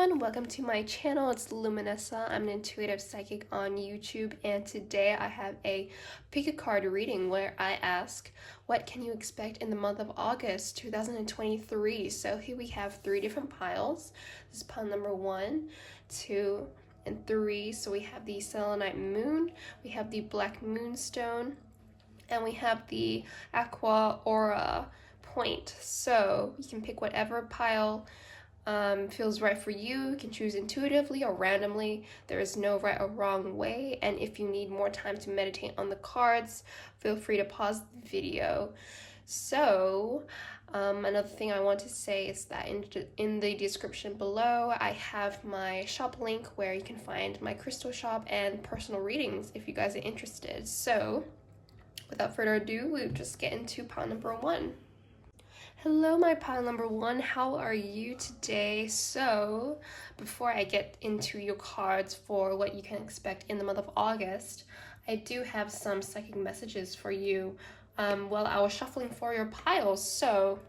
everyone, welcome to my channel. It's Luminessa. I'm an intuitive psychic on YouTube, and today I have a pick a card reading where I ask, what can you expect in the month of August 2023? So here we have three different piles. This is pile number 1, 2, and 3. So we have the selenite moon, we have the black moonstone, and we have the aqua aura point. So you can pick whatever pile feels right for you. You can choose intuitively or randomly. There is no right or wrong way, and if you need more time to meditate on the cards, feel free to pause the video. So another thing I want to say is that in the description below I have my shop link where you can find my crystal shop and personal readings if you guys are interested. So without further ado, we'll just get into pile number 1. Hello, my pile number 1. How are you today? So, before I get into your cards for what you can expect in the month of August, I do have some psychic messages for you while I was shuffling for your piles. So,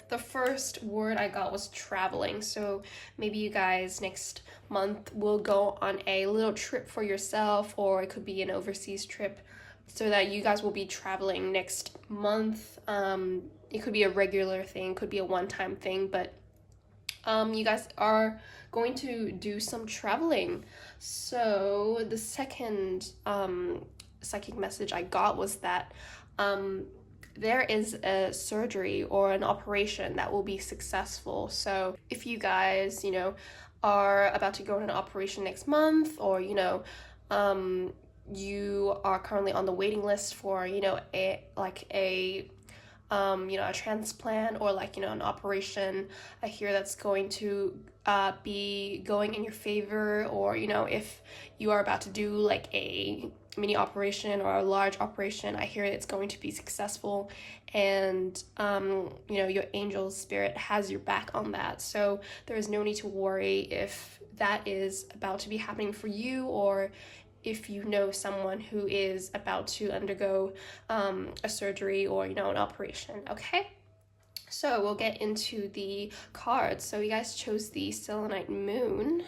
the first word I got was traveling. So, maybe you guys next month will go on a little trip for yourself, or it could be an overseas trip, so that you guys will be traveling next month. It could be a regular thing, could be a one-time thing, but you guys are going to do some traveling. So the second psychic message I got was that there is a surgery or an operation that will be successful. So if you guys, are about to go on an operation next month, or, you are currently on the waiting list for, a transplant, or an operation, I hear that's going to be going in your favor, or if you are about to do like a mini operation or a large operation, I hear it's going to be successful, and your angel spirit has your back on that. So there is no need to worry if that is about to be happening for you, or if you know someone who is about to undergo a surgery or an operation. Okay, so we'll get into the cards. So you guys chose the selenite moon.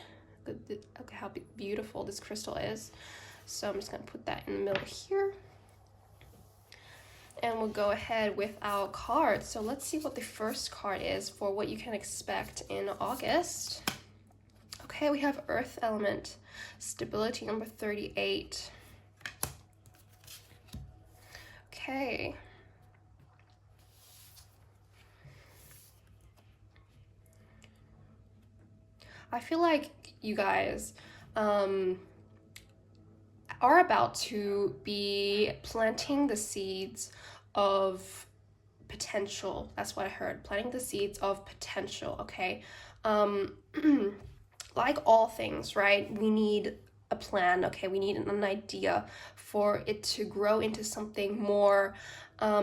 Okay, how beautiful this crystal is. So I'm just gonna put that in the middle here, and we'll go ahead with our cards. So let's see what the first card is for what you can expect in August. Okay, we have earth element, stability number 38. Okay. I feel like you guys are about to be planting the seeds of potential. That's what I heard. Planting the seeds of potential, okay? Like all things, right? We need a plan, okay? We need an idea for it to grow into something more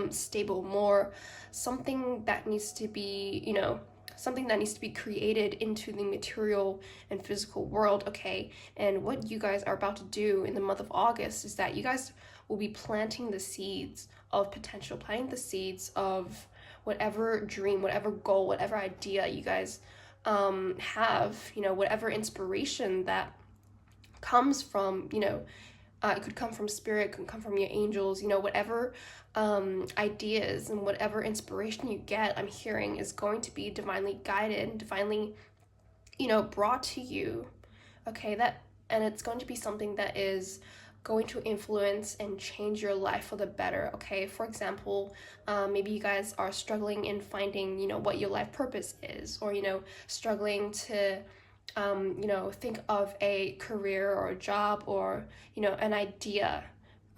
stable, more something that needs to be, something that needs to be created into the material and physical world, okay? And what you guys are about to do in the month of August is that you guys will be planting the seeds of potential, planting the seeds of whatever dream, whatever goal, whatever idea you guys have, whatever inspiration that comes from, it could come from spirit, it could come from your angels, whatever ideas and whatever inspiration you get, I'm hearing is going to be divinely guided, divinely, brought to you, okay? And it's going to be something that is going to influence and change your life for the better, okay? For example, maybe you guys are struggling in finding, what your life purpose is, or, struggling to, think of a career or a job, or, an idea,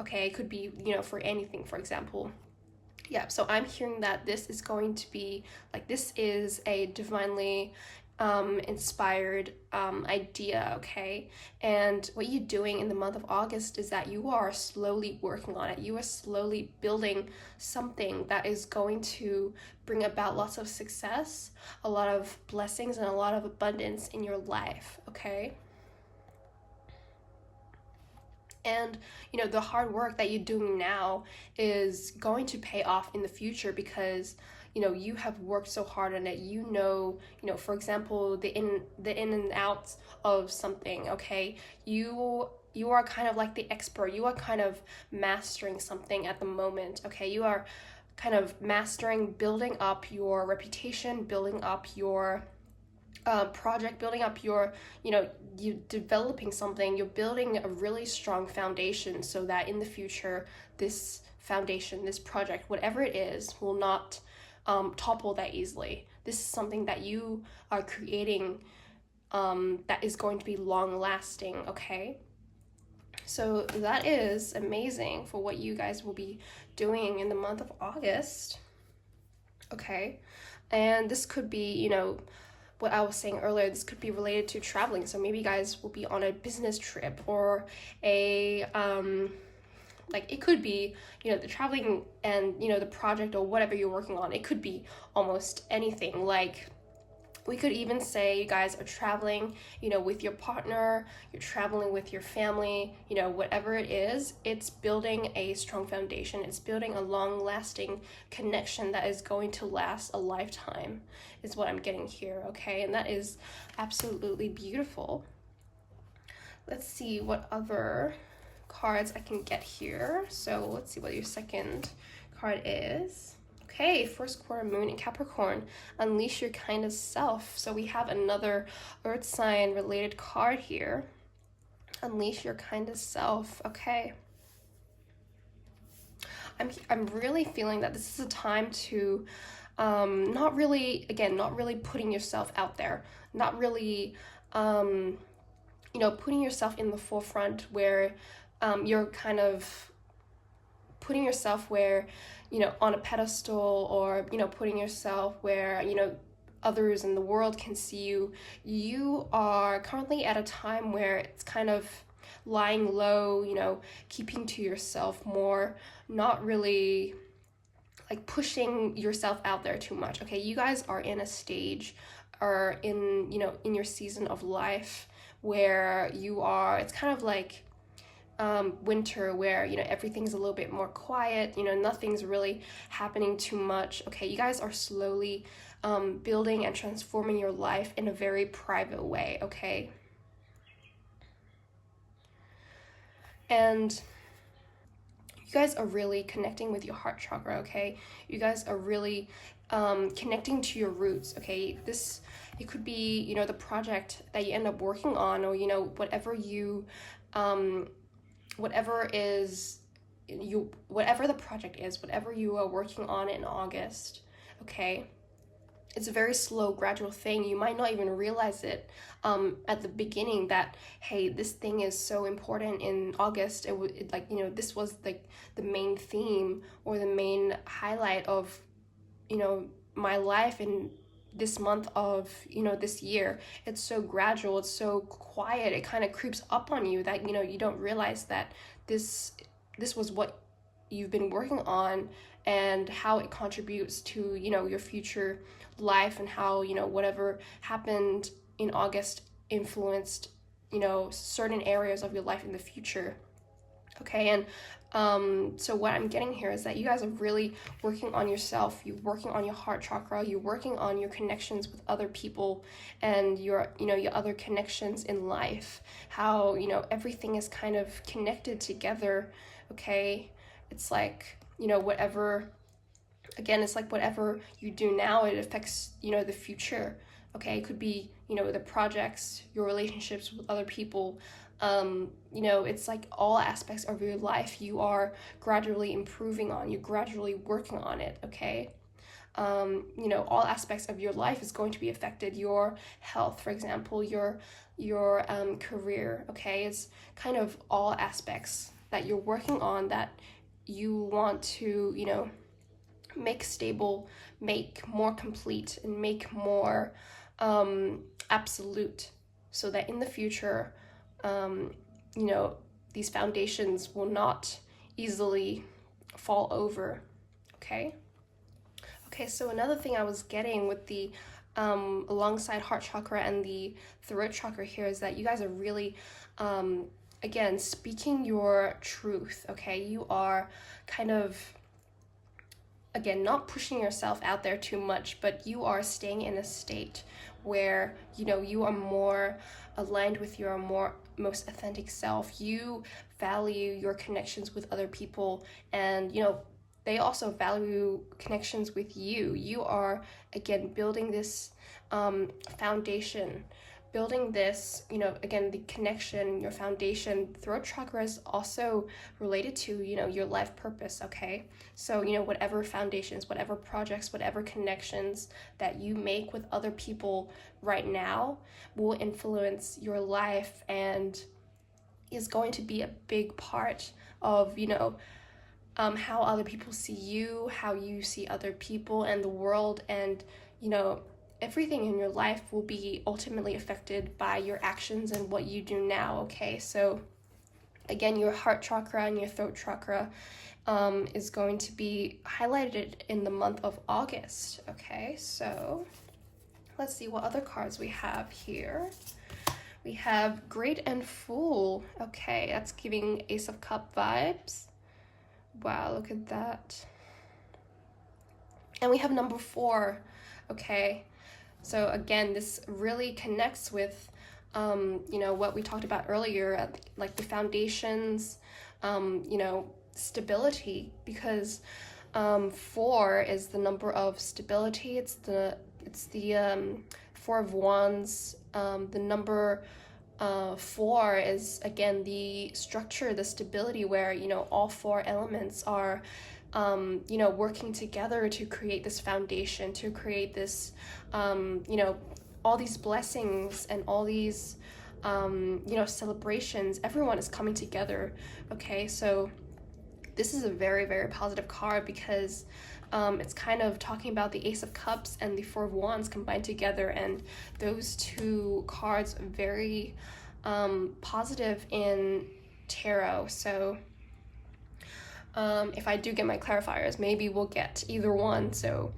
okay? It could be, for anything, for example. Yeah, so I'm hearing that this is going to be, this is a divinely inspired idea, okay? And what you're doing in the month of August is that you are slowly working on it. You are slowly building something that is going to bring about lots of success, a lot of blessings, and a lot of abundance in your life, okay? And the hard work that you're doing now is going to pay off in the future, because you have worked so hard on it. For example, the in and outs of something. Okay, you are kind of like the expert. You are kind of mastering something at the moment. Okay, you are kind of mastering, building up your reputation, building up your project, building up your, you developing something. You're building a really strong foundation so that in the future, this foundation, this project, whatever it is, will not topple that easily. This is something that you are creating that is going to be long lasting. Okay, so that is amazing for what you guys will be doing in the month of August. Okay, and this could be, what I was saying earlier, this could be related to traveling. So maybe you guys will be on a business trip, or a like it could be, the traveling and, the project or whatever you're working on. It could be almost anything. Like, we could even say you guys are traveling, with your partner, you're traveling with your family, whatever it is, it's building a strong foundation. It's building a long lasting connection that is going to last a lifetime, is what I'm getting here, okay? And that is absolutely beautiful. Let's see what other cards I can get here. So let's see what your second card is. Okay, first quarter moon in Capricorn, unleash your kind of self. So we have another earth sign related card here. Unleash your kind of self. Okay. I'm really feeling that this is a time to not really putting yourself out there, not really putting yourself in the forefront, where you're kind of putting yourself where, on a pedestal, or, putting yourself where, others in the world can see you. You are currently at a time where it's kind of lying low, keeping to yourself more, not really like pushing yourself out there too much. Okay, you guys are in a stage, or in, in your season of life, where it's kind of like winter, where everything's a little bit more quiet, nothing's really happening too much. Okay, you guys are slowly building and transforming your life in a very private way. Okay, and you guys are really connecting with your heart chakra. Okay, you guys are really connecting to your roots. Okay, it could be, the project that you end up working on, or whatever you whatever the project is, whatever you are working on in August. Okay, it's a very slow, gradual thing. You might not even realize it at the beginning, that, hey, this thing is so important in August. This was like the main theme, or the main highlight of, my life in this month of, this year. It's so gradual, it's so quiet, it kind of creeps up on you, that, you don't realize that this was what you've been working on, and how it contributes to, your future life, and how, whatever happened in August influenced, certain areas of your life in the future. Okay, and so what I'm getting here is that you guys are really working on yourself. You're working on your heart chakra. You're working on your connections with other people, and your other connections in life. How, everything is kind of connected together. Okay, it's like, whatever. Again, it's like whatever you do now, it affects, the future. Okay, it could be, the projects, your relationships with other people. It's like all aspects of your life you are gradually improving on, you're gradually working on it. Okay, all aspects of your life is going to be affected. Your health, for example, your career. Okay, it's kind of all aspects that you're working on, that you want to, make stable, make more complete, and make more absolute, so that in the future, these foundations will not easily fall over. Okay, so another thing I was getting with the alongside heart chakra and the throat chakra here, is that you guys are really again speaking your truth. Okay, you are kind of again, not pushing yourself out there too much, but you are staying in a state where, you know, you are more aligned with your more most authentic self. You value your connections with other people, and, you know, they also value connections with you. You are, again, building this foundation, building this, you know, again, the connection, your foundation. Throat chakra is also related to, you know, your life purpose, okay? So, you know, whatever foundations, whatever projects, whatever connections that you make with other people right now will influence your life and is going to be a big part of, you know, how other people see you, how you see other people and the world, and, you know, everything in your life will be ultimately affected by your actions and what you do now, okay? So, again, your heart chakra and your throat chakra is going to be highlighted in the month of August, okay? So, let's see what other cards we have here. We have Great and Fool. Okay, that's giving Ace of Cup vibes. Wow, look at that. And we have number 4. Okay, so again, this really connects with, you know, what we talked about earlier, like the foundations, you know, stability, because 4 is the number of stability. It's the 4 of Wands. The number 4 is, again, the structure, the stability, where, you know, all 4 elements are, you know, working together to create this foundation, to create this, you know, all these blessings and all these, you know, celebrations. Everyone is coming together, okay? So this is a very, very positive card, because it's kind of talking about the Ace of Cups and the 4 of Wands combined together, and those 2 cards are very positive in tarot. So if I do get my clarifiers, maybe we'll get either one, so,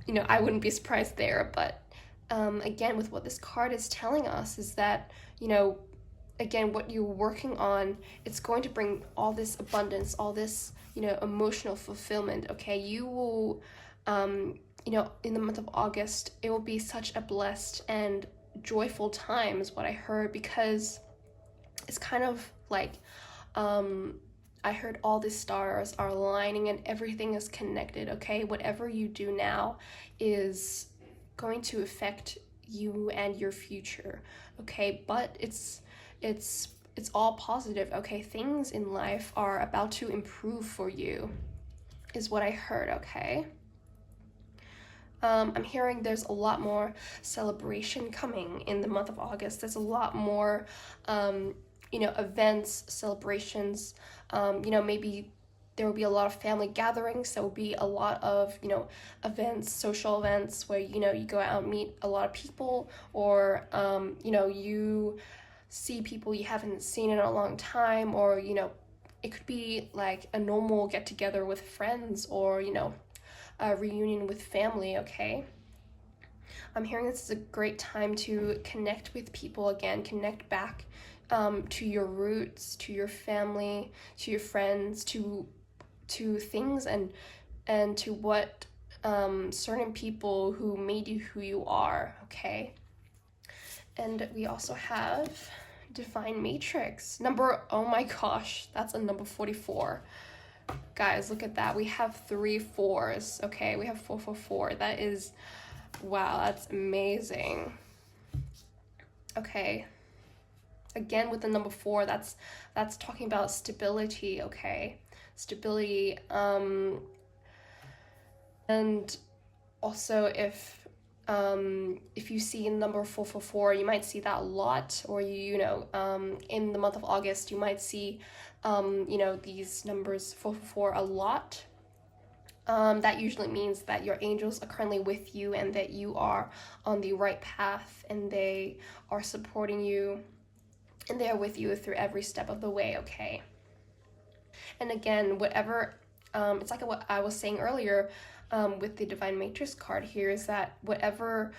you know, I wouldn't be surprised there. But again, with what this card is telling us is that, you know, again, what you're working on, it's going to bring all this abundance, all this, you know, emotional fulfillment, okay? You will, you know, in the month of August, it will be such a blessed and joyful time, is what I heard, because it's kind of like, I heard all the stars are aligning and everything is connected, okay? Whatever you do now is going to affect you and your future, okay? But it's all positive, okay? Things in life are about to improve for you, is what I heard, okay? I'm hearing there's a lot more celebration coming in the month of August. There's a lot more, you know, events, celebrations. You know, maybe there will be a lot of family gatherings. There will be a lot of, you know, events, social events where, you know, you go out and meet a lot of people, or, you know, you see people you haven't seen in a long time, or, you know, it could be like a normal get together with friends, or, you know, a reunion with family, okay? I'm hearing this is a great time to connect with people again, connect back to your roots, to your family, to your friends, to things, and to what certain people who made you who you are, okay? And we also have Divine Matrix. Oh my gosh, that's a number 44. Guys, look at that. We have 3 4s, okay? We have 444. That is, wow, that's amazing. Okay. Again, with the number 4, that's talking about stability, okay? Stability, and also if you see number 444, you might see that a lot, or you know, in the month of August, you might see, you know, these numbers 444 a lot. That usually means that your angels are currently with you, and that you are on the right path, and they are supporting you, and they are with you through every step of the way, okay? And again, whatever, it's like what I was saying earlier, with the Divine Matrix card here, is that whatever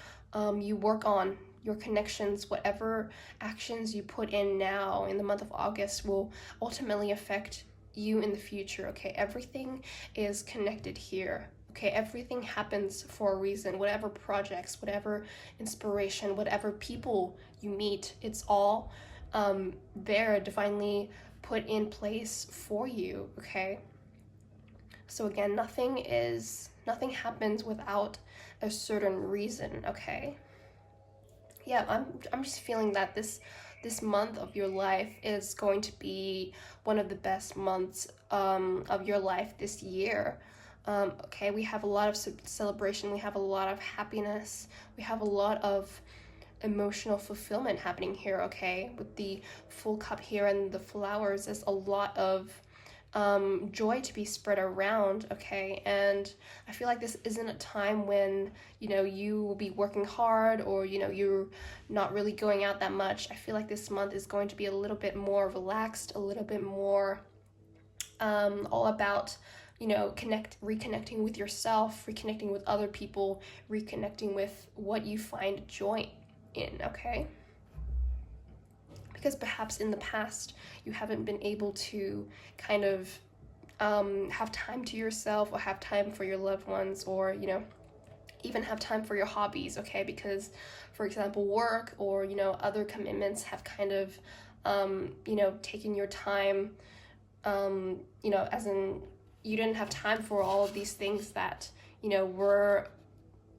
you work on, your connections, whatever actions you put in now in the month of August will ultimately affect you in the future, okay? Everything is connected here, Okay, everything happens for a reason. Whatever projects, whatever inspiration, whatever people you meet, it's all there, divinely put in place for you, okay? So again, nothing happens without a certain reason, okay? Yeah, I'm just feeling that this month of your life is going to be one of the best months of your life this year. Okay, we have a lot of celebration, we have a lot of happiness, we have a lot of emotional fulfillment happening here, okay? With the full cup here and the flowers, there's a lot of joy to be spread around, okay? And I feel like this isn't a time when, you will be working hard, or, you're not really going out that much. I feel like this month is going to be a little bit more relaxed, a little bit more all about, reconnecting with yourself, reconnecting with other people, reconnecting with what you find joy in, okay? Because perhaps in the past you haven't been able to kind of have time to yourself, or have time for your loved ones, or even have time for your hobbies, okay? Because, for example, work or other commitments have kind of taken your time, as in you didn't have time for all of these things that were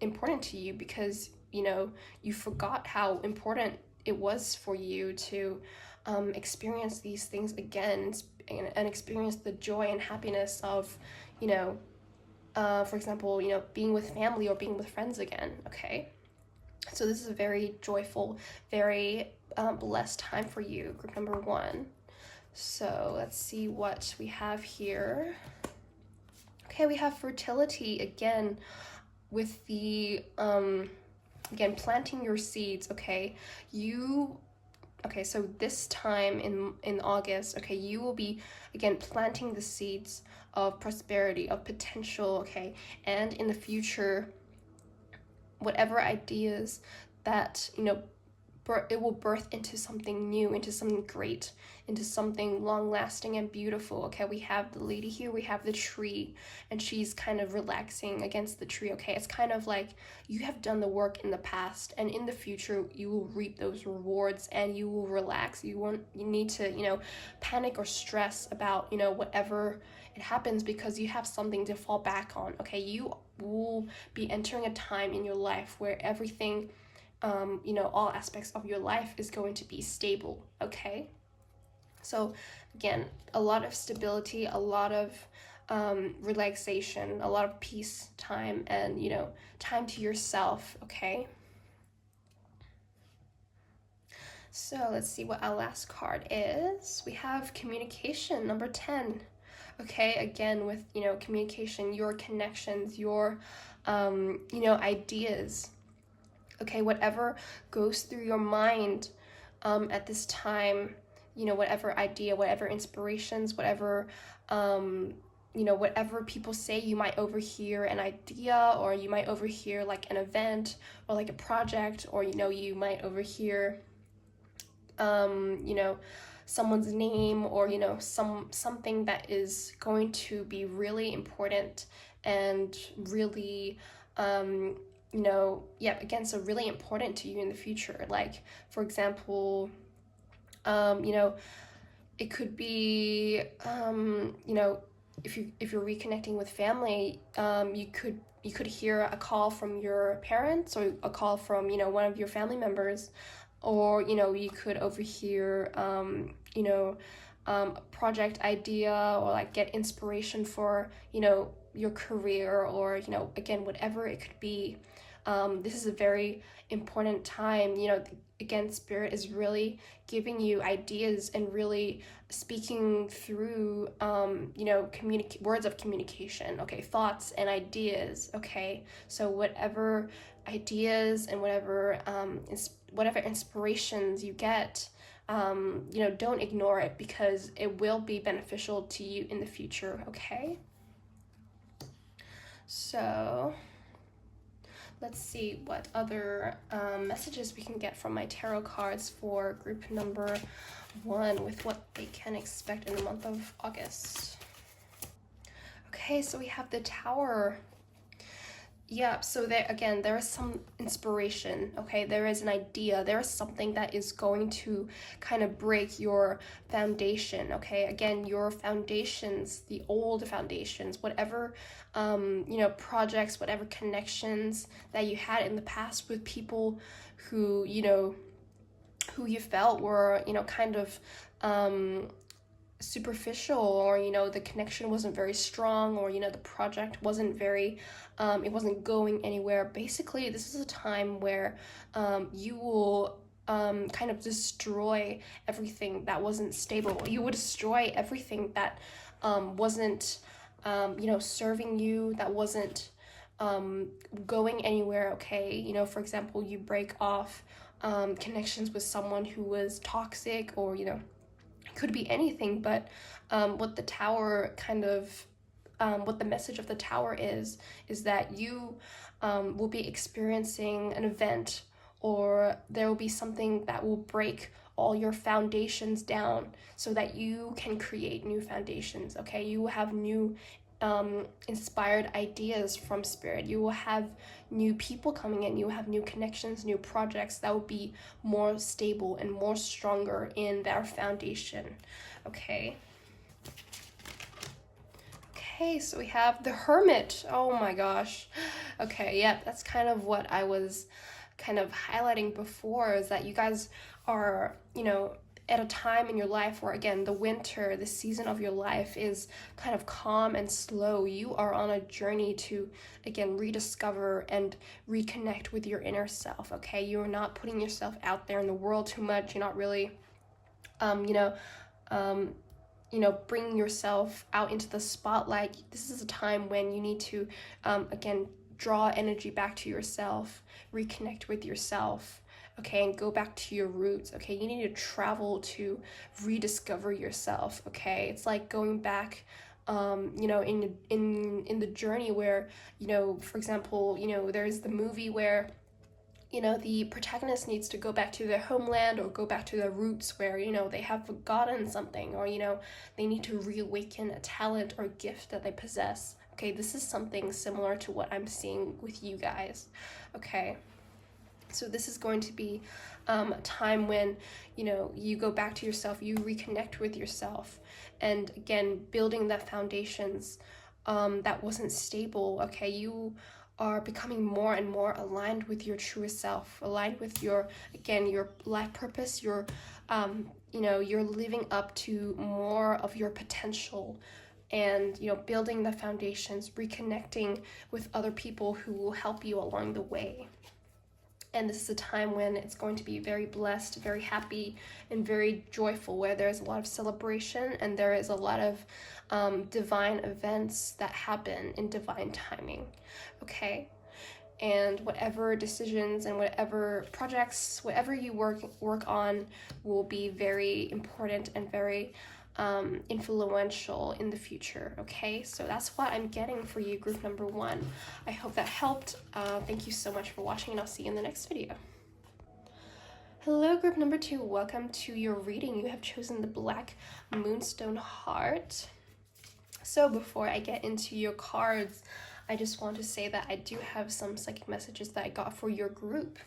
important to you, because you forgot how important it was for you to experience these things again, and experience the joy and happiness of for example, being with family or being with friends again, okay? So this is a very joyful, very blessed time for you, group number 1. So let's see what we have here. Okay, we have fertility again, with the again, planting your seeds, okay? Okay, so this time in August, okay, you will be again planting the seeds of prosperity, of potential, okay? And in the future, whatever ideas that it will birth into something new, into something great, into something long-lasting and beautiful, okay? We have the lady here, we have the tree, and she's kind of relaxing against the tree, okay? It's kind of like you have done the work in the past, and in the future you will reap those rewards, and you will relax. You need to panic or stress about whatever it happens, because you have something to fall back on, okay? You will be entering a time in your life where everything, all aspects of your life is going to be stable, okay? So again, a lot of stability, a lot of relaxation, a lot of peace time, and time to yourself, okay? So let's see what our last card is. We have communication, number 10. Okay, again, with communication, your connections, your ideas, okay, whatever goes through your mind at this time, whatever idea, whatever inspirations, whatever whatever people say, you might overhear an idea, or you might overhear like an event, or like a project, or you might overhear someone's name, or something that is going to be really important, and really again, so really important to you in the future. Like, for example, it could be if you're reconnecting with family, you could hear a call from your parents, or a call from one of your family members, or you could overhear a project idea, or like get inspiration for your career, or again, whatever it could be. This is a very important time. Again, Spirit is really giving you ideas, and really speaking through words of communication, okay? Thoughts and ideas, okay? So whatever ideas and whatever inspirations you get, don't ignore it, because it will be beneficial to you in the future, okay? So let's see what other messages we can get from my tarot cards for group number 1, with what they can expect in the month of August. Okay, so we have the Tower. Yeah, so there again, there is some inspiration, okay? There is an idea, there is something that is going to kind of break your foundation, okay? Again, your foundations, the old foundations, whatever projects, whatever connections that you had in the past with people who, who you felt were, kind of um superficial, or the connection wasn't very strong, or the project wasn't very it wasn't going anywhere. Basically, this is a time where you will kind of destroy everything that wasn't stable. You would destroy everything that wasn't serving you, that wasn't going anywhere, okay? For example, you break off connections with someone who was toxic, or could be anything. But what the tower kind of what the message of the tower is that you will be experiencing an event, or there will be something that will break all your foundations down so that you can create new foundations, okay? You will have new inspired ideas from spirit. You will have new people coming in. You will have new connections, new projects that will be more stable and more stronger in their foundation. Okay. Okay, so we have the Hermit. Oh my gosh. Okay, yeah, that's kind of what I was kind of highlighting before, is that you guys are, at a time in your life where, again, the winter, the season of your life is kind of calm and slow. You are on a journey to, again, rediscover and reconnect with your inner self, okay? You're not putting yourself out there in the world too much. You're not really, um, you know, um, bringing yourself out into the spotlight. This is a time when you need to, again, draw energy back to yourself, reconnect with yourself, okay, and go back to your roots, okay? You need to travel to rediscover yourself, okay? It's like going back, in the journey where, for example, there's the movie where the protagonist needs to go back to their homeland, or go back to their roots where, they have forgotten something, or, they need to reawaken a talent or gift that they possess. Okay, this is something similar to what I'm seeing with you guys. Okay, so this is going to be a time when, you go back to yourself, you reconnect with yourself, and again, building that foundations that wasn't stable, okay? You are becoming more and more aligned with your truest self, aligned with your, again, your life purpose, your, you're living up to more of your potential, and, building the foundations, reconnecting with other people who will help you along the way. And this is a time when it's going to be very blessed, very happy, and very joyful, where there's a lot of celebration and there is a lot of divine events that happen in divine timing, okay? And whatever decisions and whatever projects, whatever you work on, will be very important and very influential in the future, okay? So that's what I'm getting for you, group number 1. I hope that helped. Thank you so much for watching, and I'll see you in the next video. Hello, group number 2. Welcome to your reading. You have chosen the Black Moonstone Heart. So before I get into your cards, I just want to say that I do have some psychic messages that I got for your group.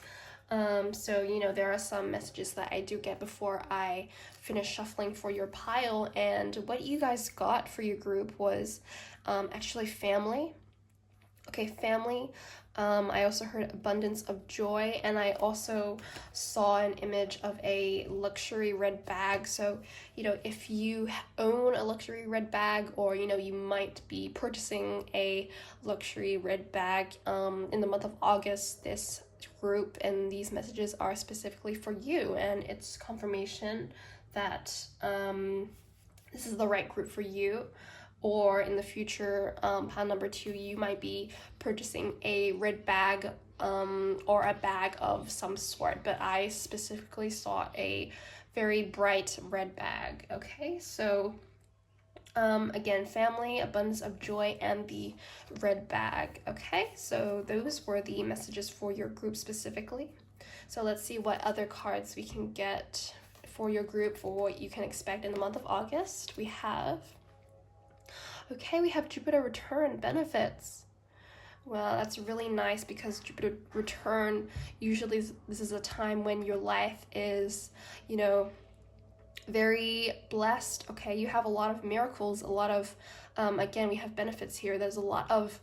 So, there are some messages that I do get before I finish shuffling for your pile, and what you guys got for your group was actually family. Okay, family. I also heard abundance of joy, and I also saw an image of a luxury red bag. So, if you own a luxury red bag, or, you might be purchasing a luxury red bag in the month of August, this group and these messages are specifically for you, and it's confirmation that this is the right group for you. Or in the future, pile number 2, you might be purchasing a red bag or a bag of some sort, but I specifically saw a very bright red bag. Okay, so again, family, abundance of joy, and the red bag. Okay, so those were the messages for your group specifically. So let's see what other cards we can get for your group for what you can expect in the month of August. We have Jupiter return benefits. Well, that's really nice because Jupiter return usually this is a time when your life is, you know, very blessed. Okay, you have a lot of miracles, a lot of, again, we have benefits here. There's a lot of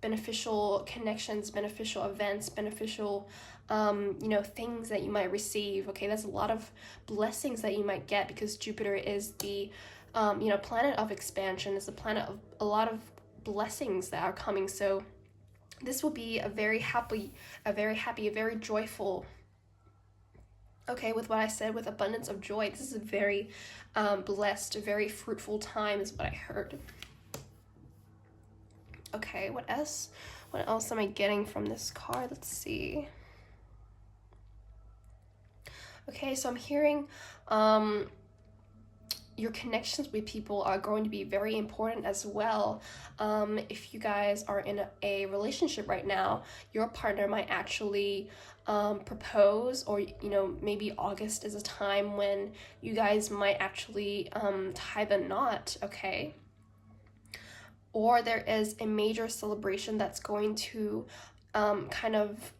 beneficial connections, beneficial events, beneficial, things that you might receive. Okay, there's a lot of blessings that you might get because Jupiter is the, planet of expansion. It's the planet of a lot of blessings that are coming. So this will be a very joyful. Okay, with what I said, with abundance of joy, this is a very blessed, very fruitful time, is what I heard. Okay, what else? What else am I getting from this card? Let's see. Okay, so I'm hearing your connections with people are going to be very important as well. If you guys are in a relationship right now, your partner might actually propose, or maybe August is a time when you guys might actually tie the knot. Okay, or there is a major celebration that's going to kind of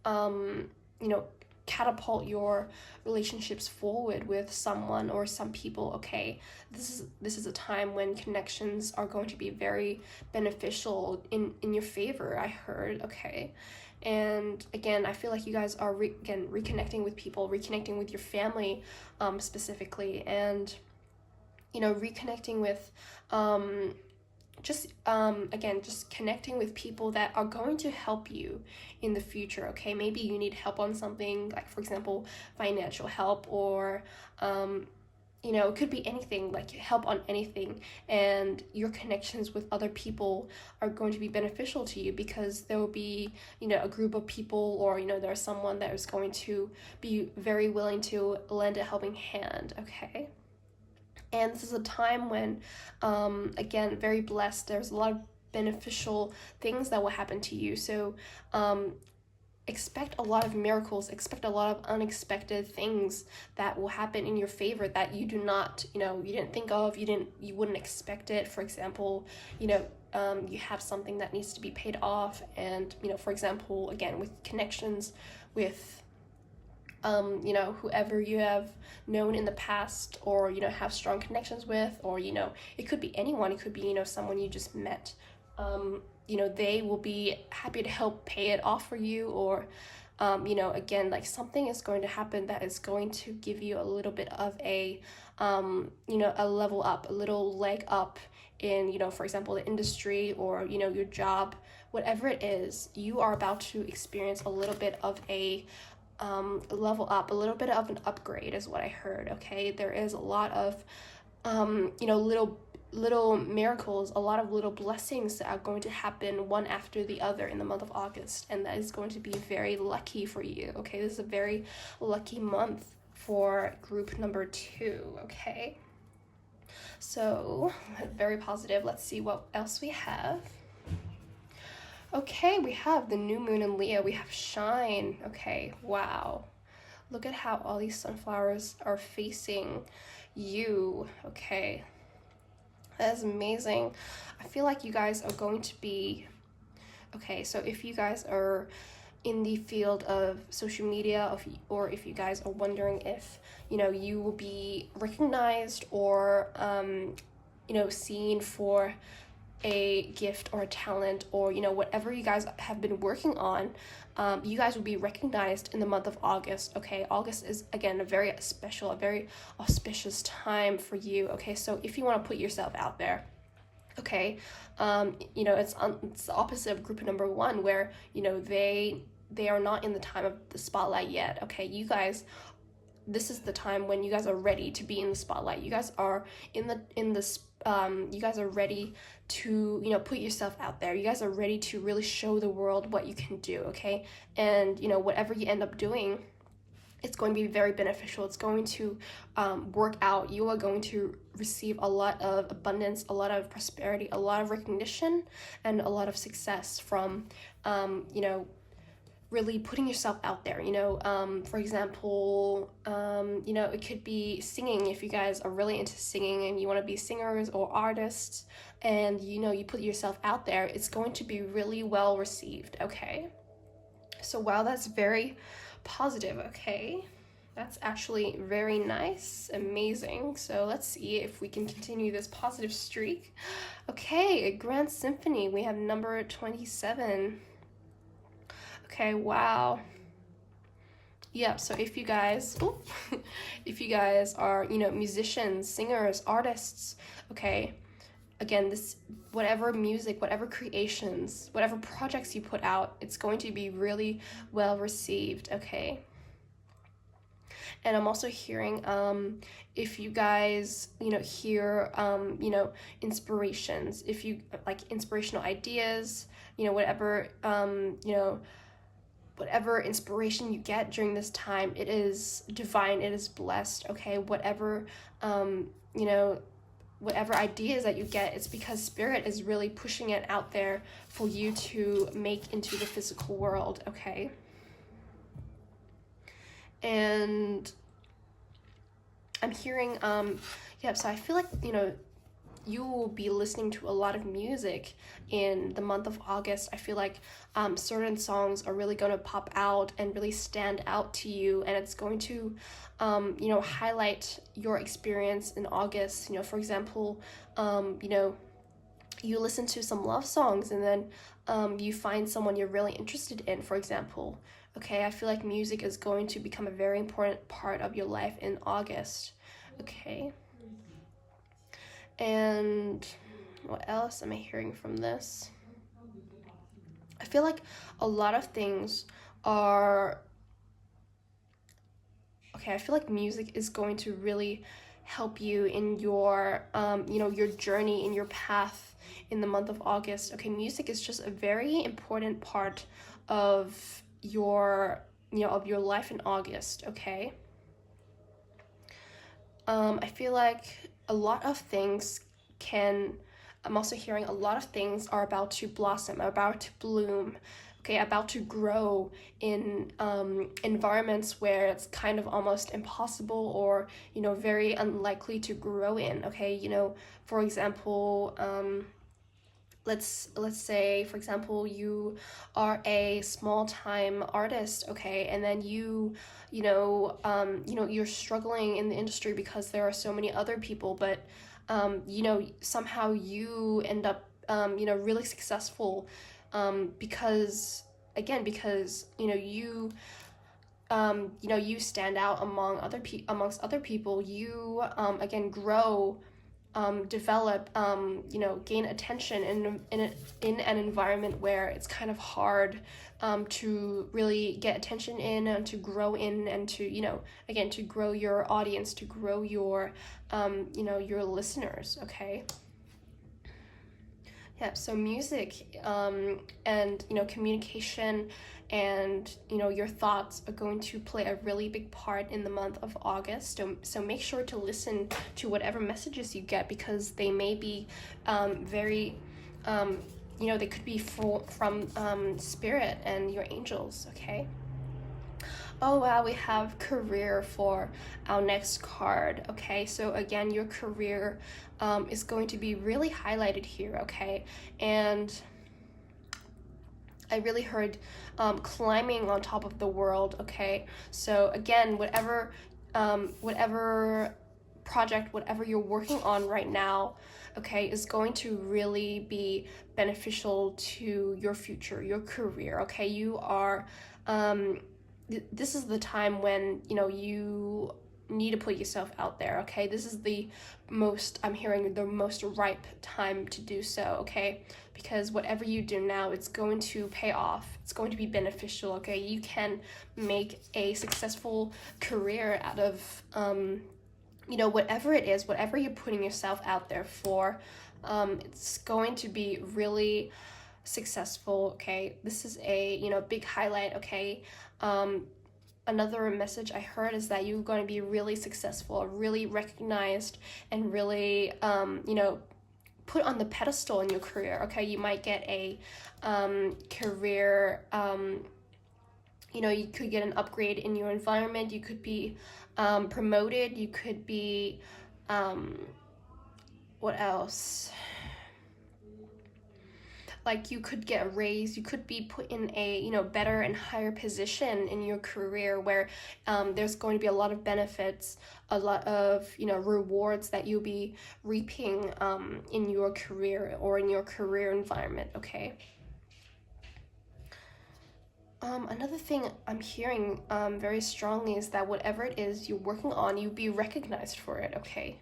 catapult your relationships forward with someone or some people. Okay, this is a time when connections are going to be very beneficial in your favor, I heard. Okay, and again, I feel like you guys are reconnecting with people, reconnecting with your family, specifically, and reconnecting with just connecting with people that are going to help you in the future. Okay, maybe you need help on something, like for example financial help, or it could be anything, like help on anything, and your connections with other people are going to be beneficial to you because there will be a group of people, or there's someone that is going to be very willing to lend a helping hand. Okay, and this is a time when again, very blessed. There's a lot of beneficial things that will happen to you. So expect a lot of miracles, expect a lot of unexpected things that will happen in your favor that you do not, you didn't think of, you wouldn't expect it. For example, you have something that needs to be paid off, and for example, again, with connections with whoever you have known in the past, or have strong connections with, or it could be anyone. It could be someone you just met. They will be happy to help pay it off for you, or again, like something is going to happen that is going to give you a little bit of a a level up, a little leg up in for example the industry, or your job. Whatever it is, you are about to experience a little bit of a level up, a little bit of an upgrade, is what I heard. Okay, there is a lot of little miracles, a lot of little blessings that are going to happen one after the other in the month of August, and that is going to be very lucky for you. Okay, this is a very lucky month for group number 2. Okay, so very positive. Let's see what else we have. Okay, we have the new moon in Leo. We have shine. Okay, wow. Look at how all these sunflowers are facing you. Okay, that is amazing. I feel like you guys are going to be... Okay, so if you guys are in the field of social media, or if you guys are wondering if, you will be recognized or, seen for a gift or a talent, or whatever you guys have been working on, you guys will be recognized in the month of August. Okay, August is again a very special, a very auspicious time for you. Okay, so if you want to put yourself out there, okay, it's the opposite of group number 1, where they are not in the time of the spotlight yet. Okay, you guys, this is the time when you guys are ready to be in the spotlight. You guys are you guys are ready to put yourself out there. You guys are ready to really show the world what you can do. Okay, and whatever you end up doing, it's going to be very beneficial. It's going to work out. You are going to receive a lot of abundance, a lot of prosperity, a lot of recognition, and a lot of success from really putting yourself out there. For example, you know, it could be singing if you guys are really into singing and you want to be singers or artists, and you know, you put yourself out there, it's going to be really well received, okay? So wow, that's very positive, okay? That's actually very nice, amazing. So let's see if we can continue this positive streak. Okay, Grand Symphony, we have number 27. Okay, wow. Yeah, so if you guys, if you guys are, you know, musicians, singers, artists, okay, again, this, whatever music, whatever creations, whatever projects you put out, it's going to be really well received, okay? And I'm also hearing, if you guys, you know, hear, you know, inspirations, if you, like, inspirational ideas, you know, whatever, you know, whatever inspiration you get during this time, it is divine, it is blessed, okay? Whatever, you know, whatever ideas that you get, it's because Spirit is really pushing it out there for you to make into the physical world, okay? And I'm hearing, yeah, so I feel like, you know, you will be listening to a lot of music in the month of August. I feel like certain songs are really going to pop out and really stand out to you, and it's going to, you know, highlight your experience in August. You know, for example, you know, you listen to some love songs and then you find someone you're really interested in, for example. Okay, I feel like music is going to become a very important part of your life in August. Okay. And what else am I hearing from this? I feel like a lot of things are, okay, I feel like music is going to really help you in your, you know, your journey, in your path in the month of August. Okay, music is just a very important part of your, you know, of your life in August, okay? I feel like a lot of things can, I'm also hearing a lot of things are about to blossom, about to bloom, okay, about to grow in environments where it's kind of almost impossible or, you know, very unlikely to grow in, okay? You know, for example, let's say, for example, you are a small-time artist, okay, and then you know, you're struggling in the industry because there are so many other people, but you know, somehow you end up, you know, really successful, because, again, because, you know, you stand out amongst other people, you, again, grow, develop, you know, gain attention in an environment where it's kind of hard to really get attention in and to grow in and to, you know, again, to grow your audience, to grow your, you know, your listeners, okay? Yeah, so music, and, you know, communication and, you know, your thoughts are going to play a really big part in the month of August. So make sure to listen to whatever messages you get, because they may be very, you know, they could be from Spirit and your angels, okay? Oh wow, we have career for our next card, okay? So again, your career is going to be really highlighted here, okay? And I really heard climbing on top of the world, okay? So again, whatever project, whatever you're working on right now, okay, is going to really be beneficial to your future, your career, okay? You are, this is the time when, you know, you need to put yourself out there, okay? This is the most, I'm hearing, the most ripe time to do so, okay? Because whatever you do now, it's going to pay off. It's going to be beneficial, okay? You can make a successful career out of, you know, whatever it is, whatever you're putting yourself out there for, it's going to be really successful, okay? This is a, you know, big highlight, okay? Another message I heard is that you're going to be really successful, really recognized, and really, you know, put on the pedestal in your career, okay? You might get a career, you know, you could get an upgrade in your environment. You could be, promoted. You could be, what else? Like you could get a raise, you could be put in a, you know, better and higher position in your career where there's going to be a lot of benefits, a lot of, you know, rewards that you'll be reaping in your career or in your career environment. Okay. Another thing I'm hearing very strongly is that whatever it is you're working on, you'll be recognized for it. Okay.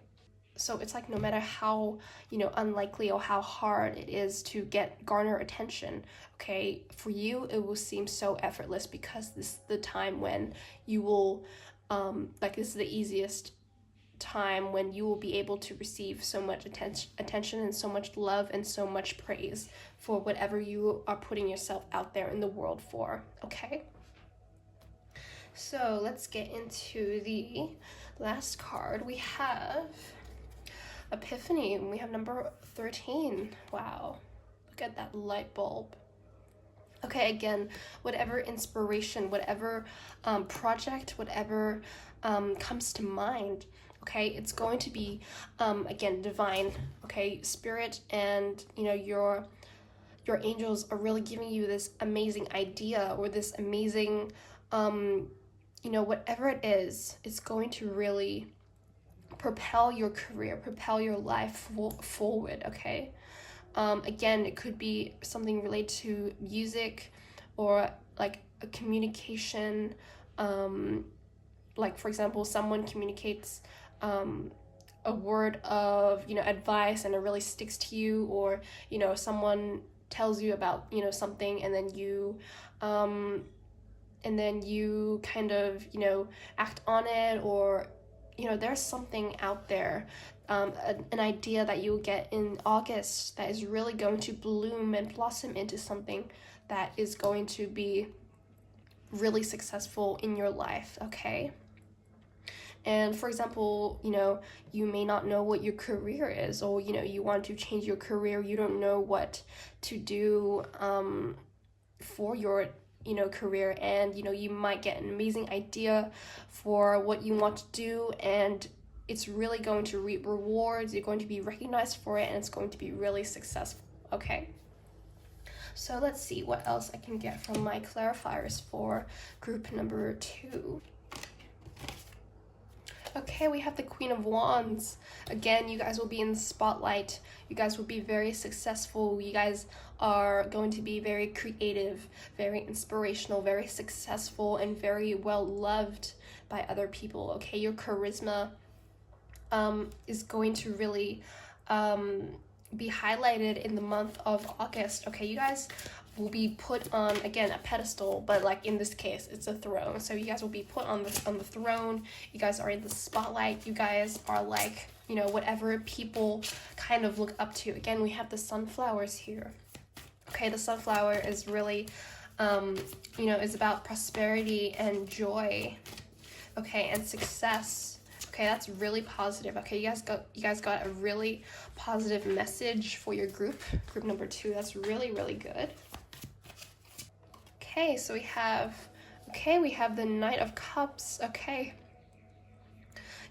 So it's like no matter how, you know, unlikely or how hard it is to get garner attention, okay, for you it will seem so effortless because this is the time when you will like this is the easiest time when you will be able to receive so much attention and so much love and so much praise for whatever you are putting yourself out there in the world for. Okay, so let's get into the last card. We have Epiphany, and we have number 13. Wow, look at that light bulb. Okay, again, whatever inspiration, whatever project, whatever comes to mind, okay, it's going to be, again, divine, okay, spirit, and, you know, your angels are really giving you this amazing idea or this amazing, you know, whatever it is, it's going to really propel your career, propel your life forward, okay? Again, it could be something related to music or like a communication. Like, for example, someone communicates a word of, you know, advice and it really sticks to you, or, you know, someone tells you about, you know, something and then you kind of, you know, act on it, or, you know, there's something out there, an idea that you'll get in August that is really going to bloom and blossom into something that is going to be really successful in your life, okay? And for example, you know, you may not know what your career is, or, you know, you want to change your career, you don't know what to do for your, you know, career, and, you know, you might get an amazing idea for what you want to do, and it's really going to reap rewards, you're going to be recognized for it, and it's going to be really successful, okay? So let's see what else I can get from my clarifiers for group number 2. Okay, we have the Queen of Wands. Again, you guys will be in the spotlight. You guys will be very successful. You guys are going to be very creative, very inspirational, very successful, and very well loved by other people. Okay, your charisma is going to really be highlighted in the month of August. Okay, you guys will be put on, again, a pedestal, but like in this case it's a throne, so you guys will be put on the throne. You guys are in the spotlight. You guys are like, you know, whatever people kind of look up to. Again, we have the sunflowers here. Okay, the sunflower is really you know, is about prosperity and joy, okay, and success. Okay, that's really positive. Okay, you guys got a really positive message for your group number 2. That's really, really good. Okay, so we have the Knight of Cups. Okay.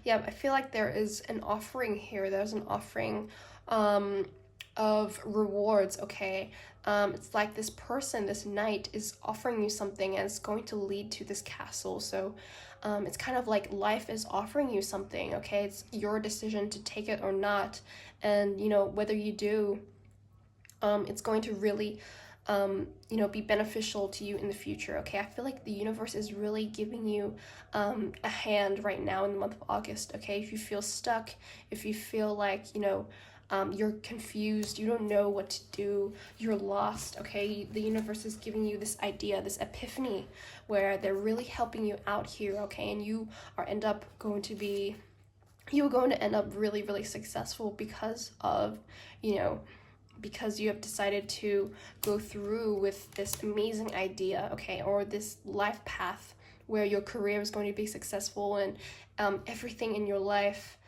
Yeah, I feel like there is an offering here. There's an offering of rewards, okay? It's like this person, this knight, is offering you something and it's going to lead to this castle. So it's kind of like life is offering you something, okay? It's your decision to take it or not. And, you know, whether you do, it's going to really, you know, be beneficial to you in the future, okay? I feel like the universe is really giving you a hand right now in the month of August, okay? If you feel stuck, if you feel like, you know, you're confused, you don't know what to do, you're lost, okay? The universe is giving you this idea, this epiphany, where they're really helping you out here, okay? And you are going to end up really, really successful because of, you know, because you have decided to go through with this amazing idea, okay, or this life path where your career is going to be successful, and everything in your life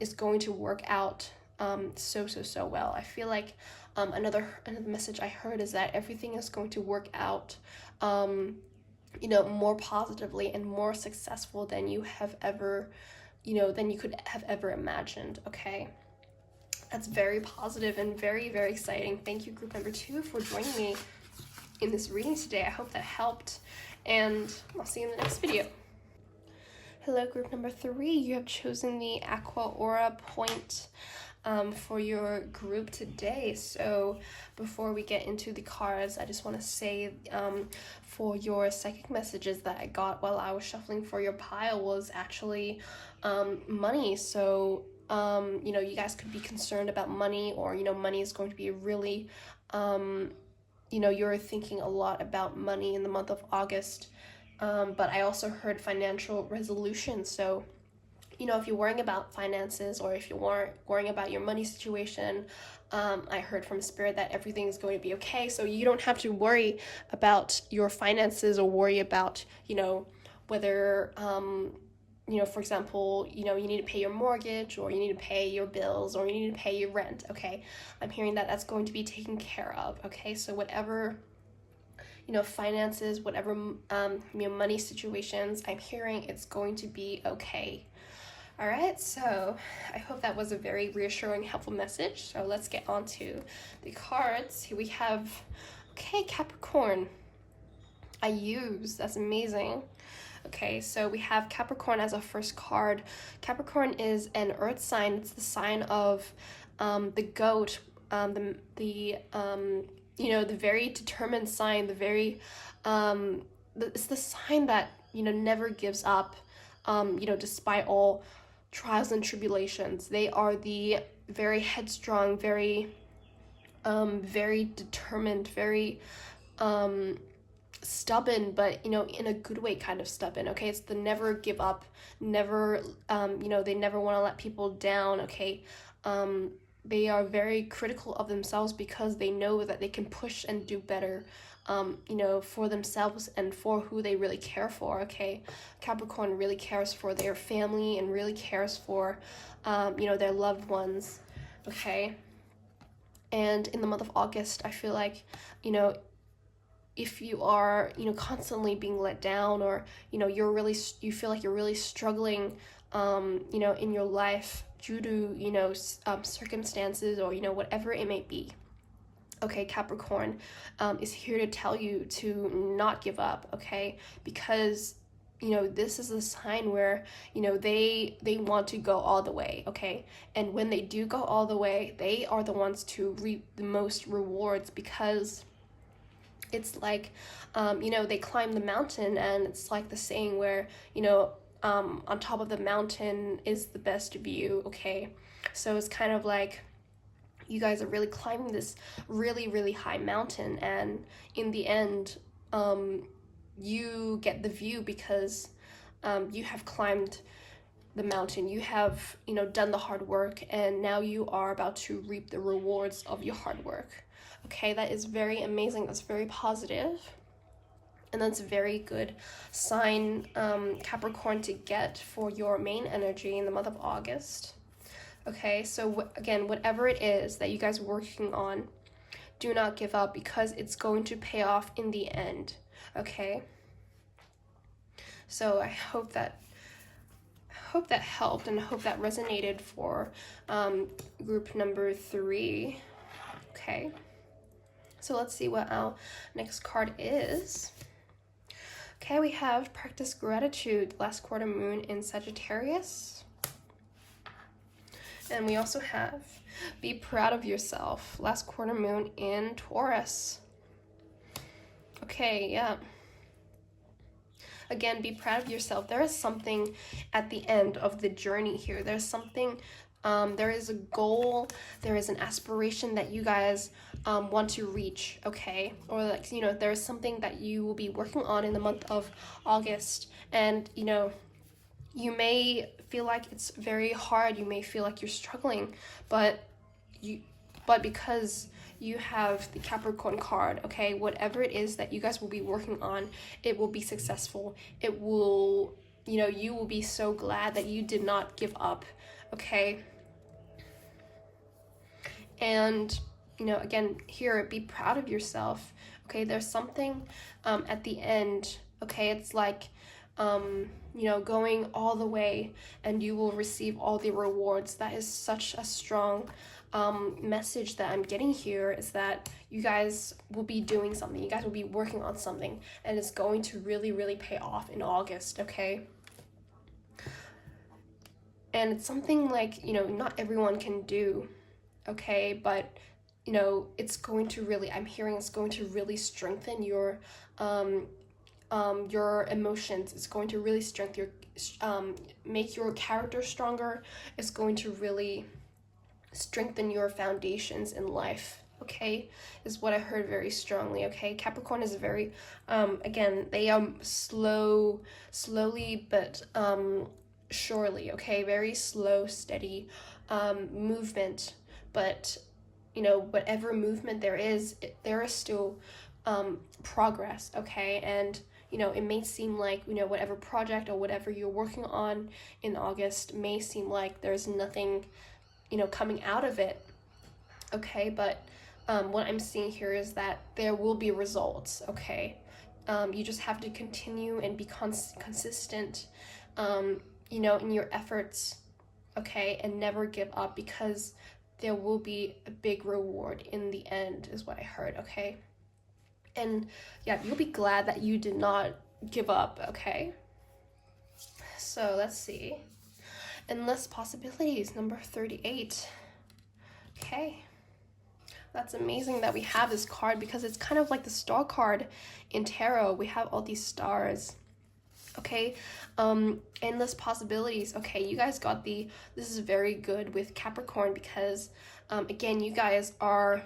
is going to work out so well. I feel like another message I heard is that everything is going to work out more positively and more successful than you have ever, than you could have ever imagined, okay? That's very positive and very, very exciting. Thank you, group number 2, for joining me in this reading today. I hope that helped, and I'll see you in the next video. Hello, group number 3. You have chosen the Aqua Aura point for your group today. So before we get into the cards, I just want to say for your psychic messages that I got while I was shuffling for your pile was actually money. So you guys could be concerned about money, or money is going to be really you're thinking a lot about money in the month of August. But I also heard financial resolution. So if you're worrying about finances, or if you're worrying about your money situation, I heard from Spirit that everything is going to be okay. So you don't have to worry about your finances, or worry about, whether, for example, you need to pay your mortgage, or you need to pay your bills, or you need to pay your rent, okay? I'm hearing that that's going to be taken care of, okay? So whatever finances, whatever money situations, I'm hearing it's going to be okay. All right, so I hope that was a very reassuring, helpful message. So let's get on to the cards. Here we have, okay, Capricorn. That's amazing. Okay, so we have Capricorn as a first card. Capricorn is an earth sign. It's the sign of the goat, the very determined sign, it's the sign that, never gives up, despite all trials and tribulations. They are the very headstrong, very determined, very stubborn, but in a good way kind of stubborn, okay? It's the never give up, never they never want to let people down, okay? They are very critical of themselves because they know that they can push and do better, for themselves and for who they really care for, okay? Capricorn really cares for their family and really cares for, their loved ones, okay? And in the month of August, I feel like, if you are, constantly being let down, or, you feel like you're really struggling, in your life due to, circumstances, or, whatever it may be. Okay, Capricorn is here to tell you to not give up, okay? Because, this is a sign where, they want to go all the way, okay? And when they do go all the way, they are the ones to reap the most rewards, because it's like, they climb the mountain, and it's like the saying where, on top of the mountain is the best view, okay? So it's kind of like you guys are really climbing this really, really high mountain, and in the end, you get the view because you have climbed the mountain. You have, done the hard work, and now you are about to reap the rewards of your hard work. Okay, that is very amazing. That's very positive. And that's a very good sign, Capricorn, to get for your main energy in the month of August. Okay, so again, whatever it is that you guys are working on, do not give up, because it's going to pay off in the end, okay? So I hope that helped, and I hope that resonated for group number 3, okay? So let's see what our next card is. Okay, we have Practice Gratitude, last quarter moon in Sagittarius. And we also have Be Proud of Yourself, last quarter moon in Taurus. Okay, yeah. Again, be proud of yourself. There is something at the end of the journey here. There's something, there is a goal, there is an aspiration that you guys want to reach, okay? Or like, there is something that you will be working on in the month of August. And, you may feel like it's very hard, you may feel like you're struggling, but because you have the Capricorn card, okay, whatever it is that you guys will be working on, it will be successful. It will, you will be so glad that you did not give up, okay? And, again, here, be proud of yourself, okay? There's something at the end Okay, it's like, going all the way and you will receive all the rewards. That is such a strong message that I'm getting here, is that you guys will be doing something, you guys will be working on something, and it's going to really, really pay off in August, okay? And it's something like, not everyone can do, okay? But, it's going to really, I'm hearing it's going to really strengthen your emotions. It's going to really strengthen make your character stronger. It's going to really strengthen your foundations in life, okay, is what I heard very strongly, okay? Capricorn is very, again, they slowly but surely, okay? Very slow, steady movement, but, whatever movement there is still progress, okay? And, it may seem like, whatever project or whatever you're working on in August may seem like there's nothing, coming out of it, okay? But what I'm seeing here is that there will be results, okay? You just have to continue and be consistent, in your efforts, okay? And never give up, because there will be a big reward in the end, is what I heard, okay? And yeah, you'll be glad that you did not give up, okay? So let's see. Endless possibilities, number 38. Okay. That's amazing that we have this card, because it's kind of like the star card in tarot. We have all these stars. Okay. Endless possibilities. Okay, you guys got this is very good with Capricorn, because again, you guys are,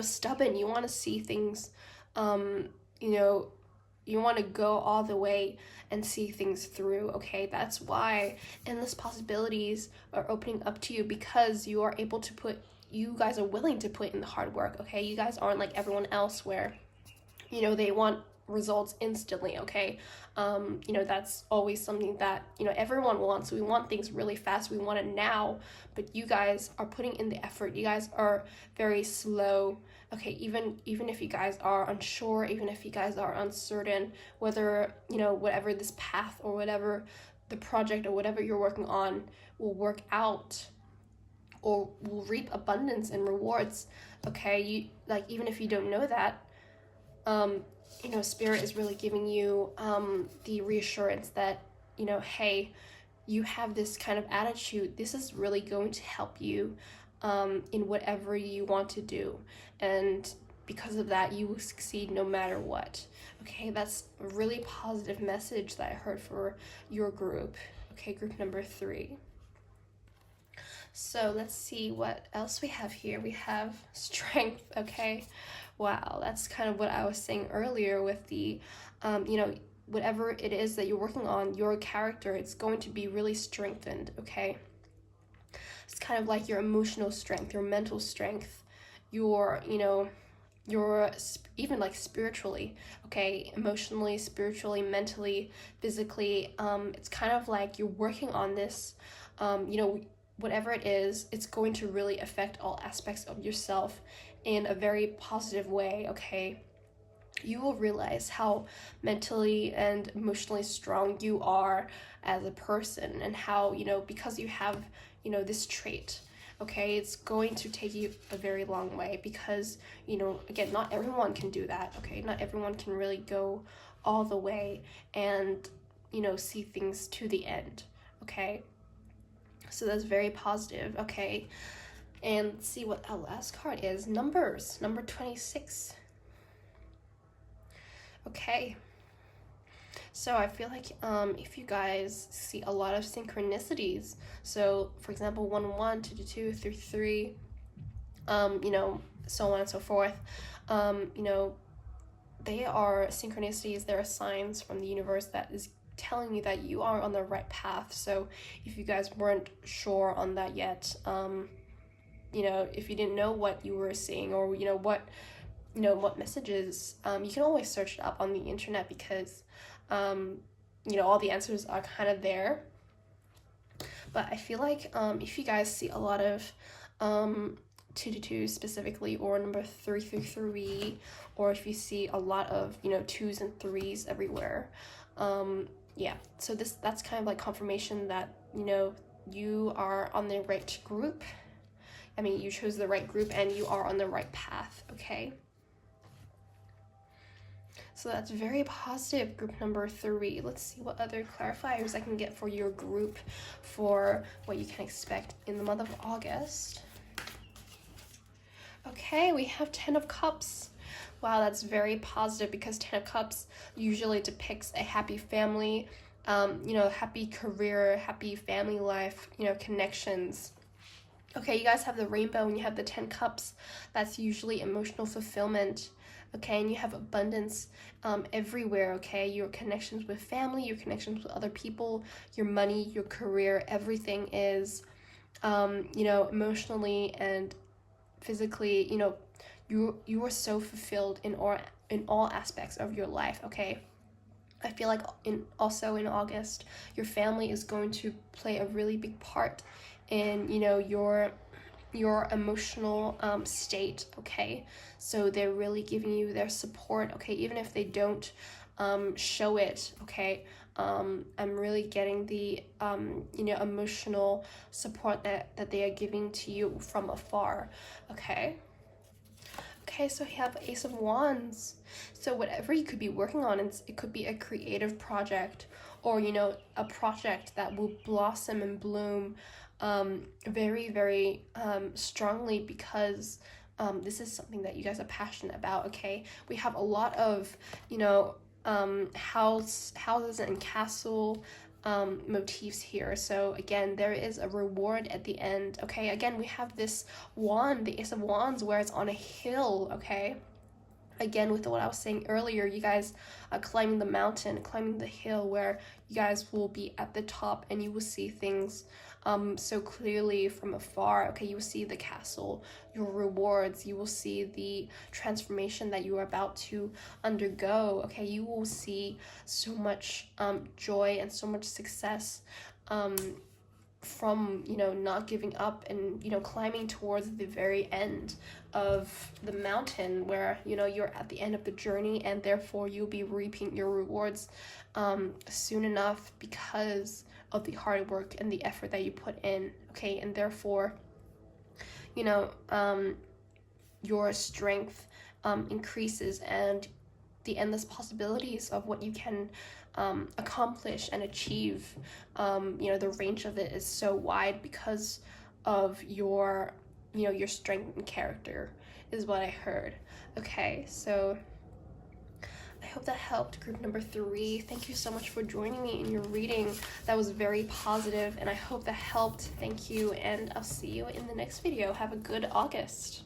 stubborn. You want to see things, you want to go all the way and see things through, okay? That's why endless possibilities are opening up to you, because you guys are willing to put in the hard work, okay? You guys aren't like everyone else where, they want results instantly, okay? That's always something that, everyone wants. We want things really fast. We want it now, but you guys are putting in the effort. You guys are very slow, okay? Even if you guys are unsure, even if you guys are uncertain whether, whatever this path or whatever the project or whatever you're working on will work out or will reap abundance and rewards, okay? Even if you don't know that, Spirit is really giving you the reassurance that, hey, you have this kind of attitude. This is really going to help you in whatever you want to do. And because of that, you will succeed no matter what. Okay, that's a really positive message that I heard for your group. Okay, group number 3. So let's see what else we have here. We have strength, okay? Wow, that's kind of what I was saying earlier with the, whatever it is that you're working on, your character, it's going to be really strengthened, okay? It's kind of like your emotional strength, your mental strength, your even like spiritually, okay? Emotionally, spiritually, mentally, physically. It's kind of like you're working on this, whatever it is, it's going to really affect all aspects of yourself in a very positive way, okay? You will realize how mentally and emotionally strong you are as a person, and how, because you have, this trait, okay, it's going to take you a very long way, because, again, not everyone can do that, okay? Not everyone can really go all the way and, see things to the end, okay? So that's very positive, okay? And let's see what our last card is. Numbers, number 26. Okay. So I feel like if you guys see a lot of synchronicities, so for example, 1 1, 2 2, 3 3, so on and so forth, they are synchronicities, they are signs from the universe that is telling you that you are on the right path. So if you guys weren't sure on that yet, if you didn't know what you were seeing, or what messages, you can always search it up on the internet, because all the answers are kind of there. But I feel like if you guys see a lot of 2 specifically, or number 3, or if you see a lot of, you know, 2s and 3s everywhere. Yeah, so that's kind of like confirmation that, you know, you are on the right group. I mean, you chose the right group and you are on the right path, okay? So that's very positive, group number 3. Let's see what other clarifiers I can get for your group for what you can expect in the month of August. Okay, we have 10 of Cups. Wow, that's very positive because 10 of Cups usually depicts a happy family, you know, happy career, happy family life, you know, connections. Okay, you guys have the rainbow and you have the 10 cups. That's usually emotional fulfillment. Okay, and you have abundance everywhere. Okay, your connections with family, your connections with other people, your money, your career, everything is, you know, emotionally and physically, you know, you are so fulfilled in all aspects of your life. Okay, I feel like also in August, your family is going to play a really big part in, you know, your emotional state. Okay, so they're really giving you their support. Okay, even if they don't show it. Okay, I'm really getting the you know, emotional support that they are giving to you from afar. Okay. Okay, so we have Ace of Wands. So whatever you could be working on, it could be a creative project, or, you know, a project that will blossom and bloom very, very strongly, because this is something that you guys are passionate about. Okay, we have a lot of, you know, houses and castle motifs here. So again, there is a reward at the end. Okay, again, we have this wand, the Ace of Wands, where it's on a hill. Okay, again, with what I was saying earlier, you guys are climbing the mountain, climbing the hill, where you guys will be at the top and you will see things so clearly from afar. Okay, you will see the castle, your rewards, you will see the transformation that you are about to undergo. Okay, you will see so much joy and so much success from, you know, not giving up and, you know, climbing towards the very end of the mountain, where, you know, you're at the end of the journey, and therefore you'll be reaping your rewards soon enough, because of the hard work and the effort that you put in. Okay, and therefore, you know, your strength increases, and the endless possibilities of what you can accomplish and achieve, you know, the range of it is so wide because of your, you know, your strength and character, is what I heard. Okay, so I hope that helped, group number 3. Thank you so much for joining me in your reading. That was very positive, and I hope that helped. Thank you, and I'll see you in the next video. Have a good August.